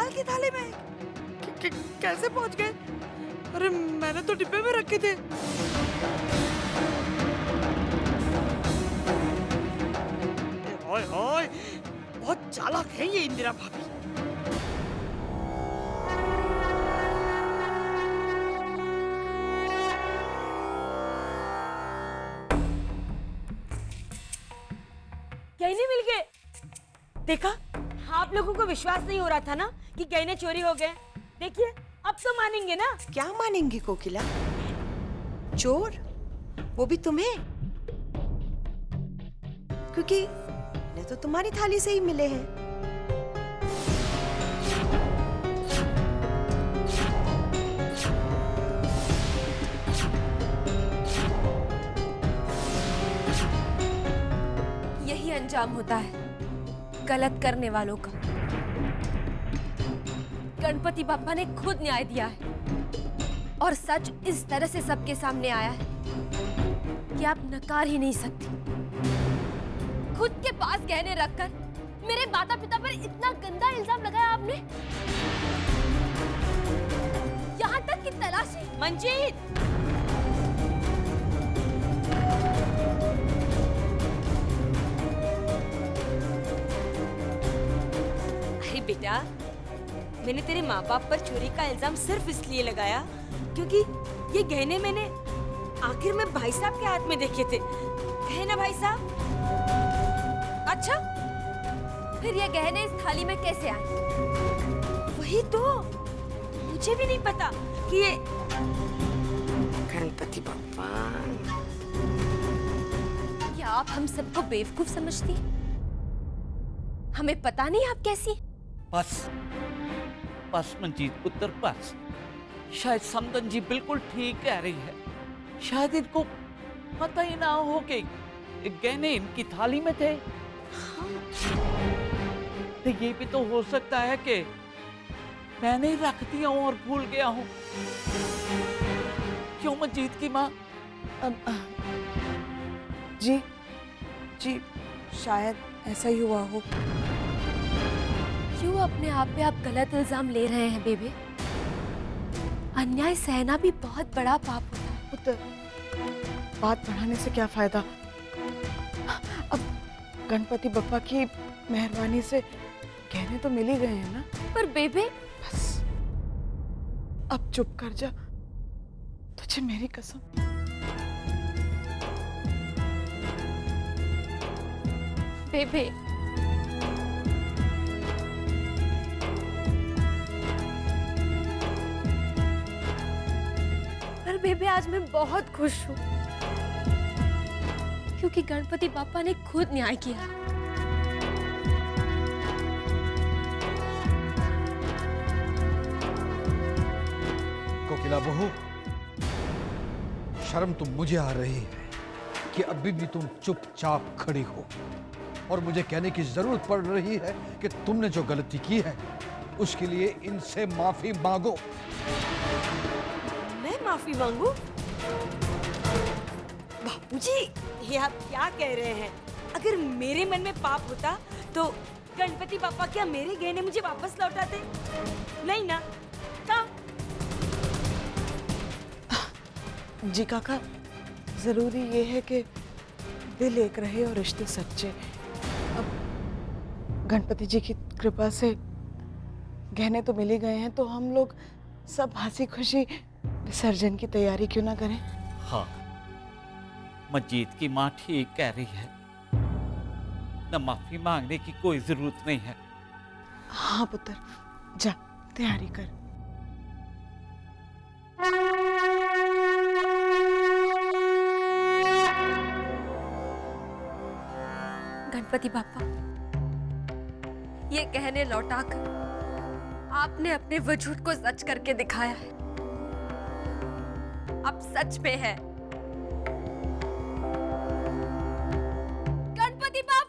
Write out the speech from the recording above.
विशाल की थाली में कैसे पहुंच गए? अरे मैंने तो डिब्बे में रखे थे। ओए ओए, बहुत चालाक है ये इंदिरा भाभी। गहने मिल गए। देखा, आप लोगों को विश्वास नहीं हो रहा था ना कि गहने चोरी हो गए। देखिए, अब तो मानेंगे ना। क्या मानेंगे कोकिला? चोर, वो भी तुम्हें? क्योंकि ये तो तुम्हारी थाली से ही मिले हैं। यही अंजाम होता है गलत करने वालों का। गणपति बाप्पा ने खुद न्याय दिया है और सच इस तरह से सबके सामने आया है कि आप नकार ही नहीं सकती। खुद के पास गहने रखकर मेरे माता पिता पर इतना गंदा इल्जाम लगाया आपने। यहाँ तक कि तलाशी। मंजीत, अरे बेटा, मैंने तेरे माँ बाप पर चोरी का इल्जाम सिर्फ इसलिए लगाया क्योंकि ये गहने मैंने आखिर में भाई साहब के हाथ में देखे थे। है ना भाई साहब? अच्छा, फिर ये गहने इस थाली में कैसे आए? वही तो मुझे भी नहीं पता कि ये गणपति बाप्पा, क्या आप हम सबको बेवकूफ समझती हैं? हमें पता नहीं आप कैसी हैं? बस मंजीत पुत्र, बस। शायद समदन जी बिल्कुल ठीक कह रही है। शायद इनको पता ही ना हो कि गहने इनकी थाली में थे। तो ये भी तो हो सकता है कि मैंने ही रख दिया हूं और भूल गया हूं। क्यों मंजीत की माँ? जी जी, शायद ऐसा ही हुआ हो। क्यों अपने आप पे आप गलत इल्जाम ले रहे हैं बेबे? अन्याय सहना भी बहुत बड़ा पाप होता है। पुत्र, बात बढ़ाने से क्या फायदा? अब गणपति बप्पा की मेहरबानी से गहने तो मिल ही गए हैं ना। पर बेबे, बस अब चुप कर जा, तुझे मेरी कसम। बेबे, पर बेबे आज मैं बहुत खुश हूँ क्योंकि गणपति बाप्पा ने खुद न्याय किया। कोकिला बहू, शर्म तो मुझे आ रही है कि अभी भी तुम चुपचाप खड़ी हो और मुझे कहने की जरूरत पड़ रही है कि तुमने जो गलती की है उसके लिए इनसे माफी मांगो। मैं माफी मांगू? बापूजी, ये आप क्या कह रहे हैं? अगर मेरे मन में पाप होता तो गणपति बाप्पा क्या मेरे गहने मुझे वापस लौटाते? नहीं ना। कहाँ? जी काका, जरूरी ये है कि दिल एक रहे और रिश्ते सच्चे। अब गणपति जी की कृपा से गहने तो मिल ही गए हैं, तो हम लोग सब हंसी खुशी विसर्जन की तैयारी क्यों ना करें? हाँ, मंजीत की माँ ठीक कह रही है। न माफी मांगने की कोई जरूरत नहीं है। हाँ पुत्र, जा तैयारी कर। गणपति बाप्पा, ये गहने लौटाकर आपने अपने वजूद को सच करके दिखाया है। अब सच में है। गणपति बाप्पा